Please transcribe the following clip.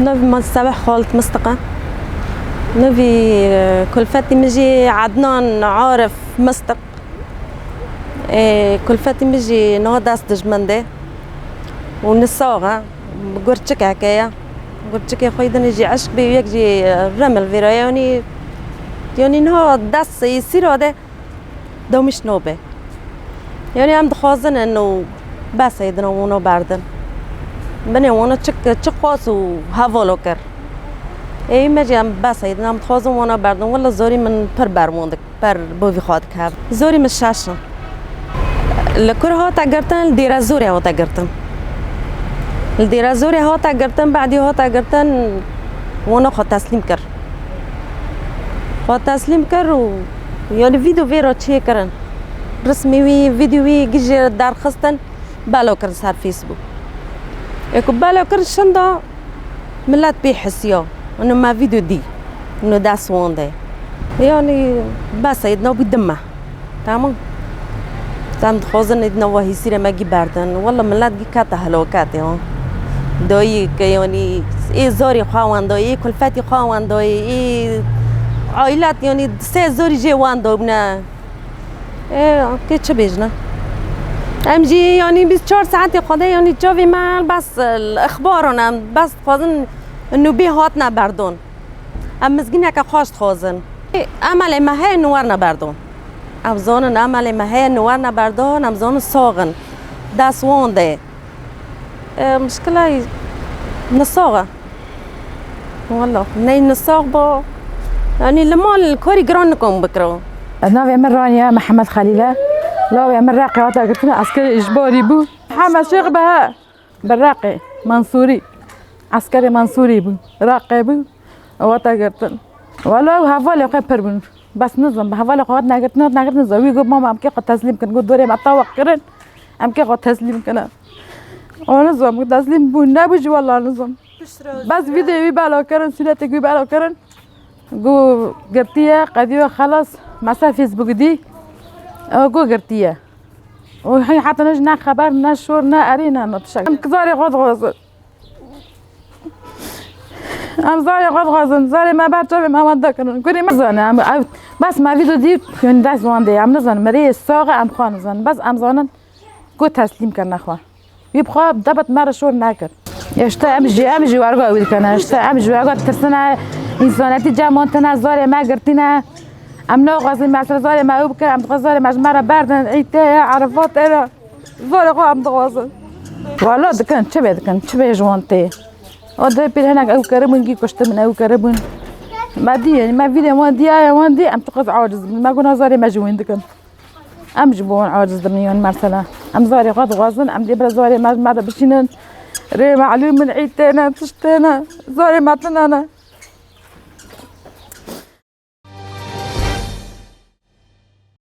نبي ما الصباح خالت مستقى نبي كلفتي مجي عدنان عارف مستق كلفتي مجي نهضاس دجمندة ونصاغة قرتشك هكايا قرتشك يا خويا نجي عشق بي يجي رمل فيرا يعني نها داس يصير هذا دو مش نوبة يعني عم دخازن إنه بس يدنا ونا باردن بني وانا تشك قاس وهافولو كر اي ماجي عم بس يدنا عم دخازن وانا باردن ولا زوري من بر برموندك بر بوفي خادك هاب زوري من الشاشة الكرها تاجرتن الديرة زوري هو تاجرتن الديرة زوري هو تاجرتن بعدي هو تاجرتن وانا خد تسليم كر خد تسليم كر و يعني فيديو فيرو تشي كرن رسمي وي فيديو وي جيجي دار خستن بالو كر صار فيسبوك يكو بالو كر شندا ملات بيحسيو انه ما فيديو دي انه دا سوان دي يعني بس يدنا بدمه تمام تام دخوزن يدنا وهي سيره ما جي باردن والله ملات جي كاتا هلوكات يا دوي يعني اي زوري خوان دوي كلفتي خوان دوي اي عائلات يعني سه زوري جي وان دو بنا ايه كي تشبيجنا امجي يعني 24 ساعات قضاء يعني تشوفي مع بس الاخبار انا بس خازن انه بي هاتنا بردون ام مسكينه كخاش خازن امل ما هي نورنا بردون ابزون امل ما هي نورنا بردون ابزون صاغن داس وونده مشكله نصاغه والله ني نصاغ بو يعني لما الكوري جرانكم بكرو أنا في رانيا محمد خليلة لا في راقي وقت قلت لنا عسكري إجباري بو محمد شيخ بها بالراقي منصوري عسكري منصوري بو راقي بو وقت قلت ولا هفالي قبر بو بس نظم هفالي قوات نقدر نظم ويقول ماما أم كي قد تسليم كن قد دوري مطوق كرن أم كي قد تسليم كنا ونظم تسليم بو نبوج والله نظم بس فيديو يبالو كرن سلاتك يبالو كرن جو قرتيه قديو خلاص مسا فيسبوك دي جو قرتيه وحين حتى نجنا خبر نشور نا ارينا نتشك ام كزاري غضغز ام زاري غضغز زاري ما بعد شوفي ما ودكن كوني مزان بس ما فيديو دي كون داس واندي ام نزن مري الساغه ام خان نزن بس ام زانن جو تسليم كنا اخوان يبقى دبت مره شور ناكر يشتا امجي وارغا ويل كان يشتا امجي وارغا ترسنا انساناتي جامونتنا زاري ما قرتينا ام نو غازي مع زاري ما وبك ام غزاري مع جمره باردن عيتها عرفات انا زاري غو ام غازل والله دكان تشبه جوانتي ودي بير هناك او كربون جي كشت من او كربون ما دي يعني ما فيديو وان دي ام تقص عاجز ما قلنا زاري ما جوين دكان ام جبون عاجز دميون مرسلا ام زاري غاد غازن ام دي بلا زاري ما مره بشينن ري معلوم من عيتنا تشتنا زاري ما تنانا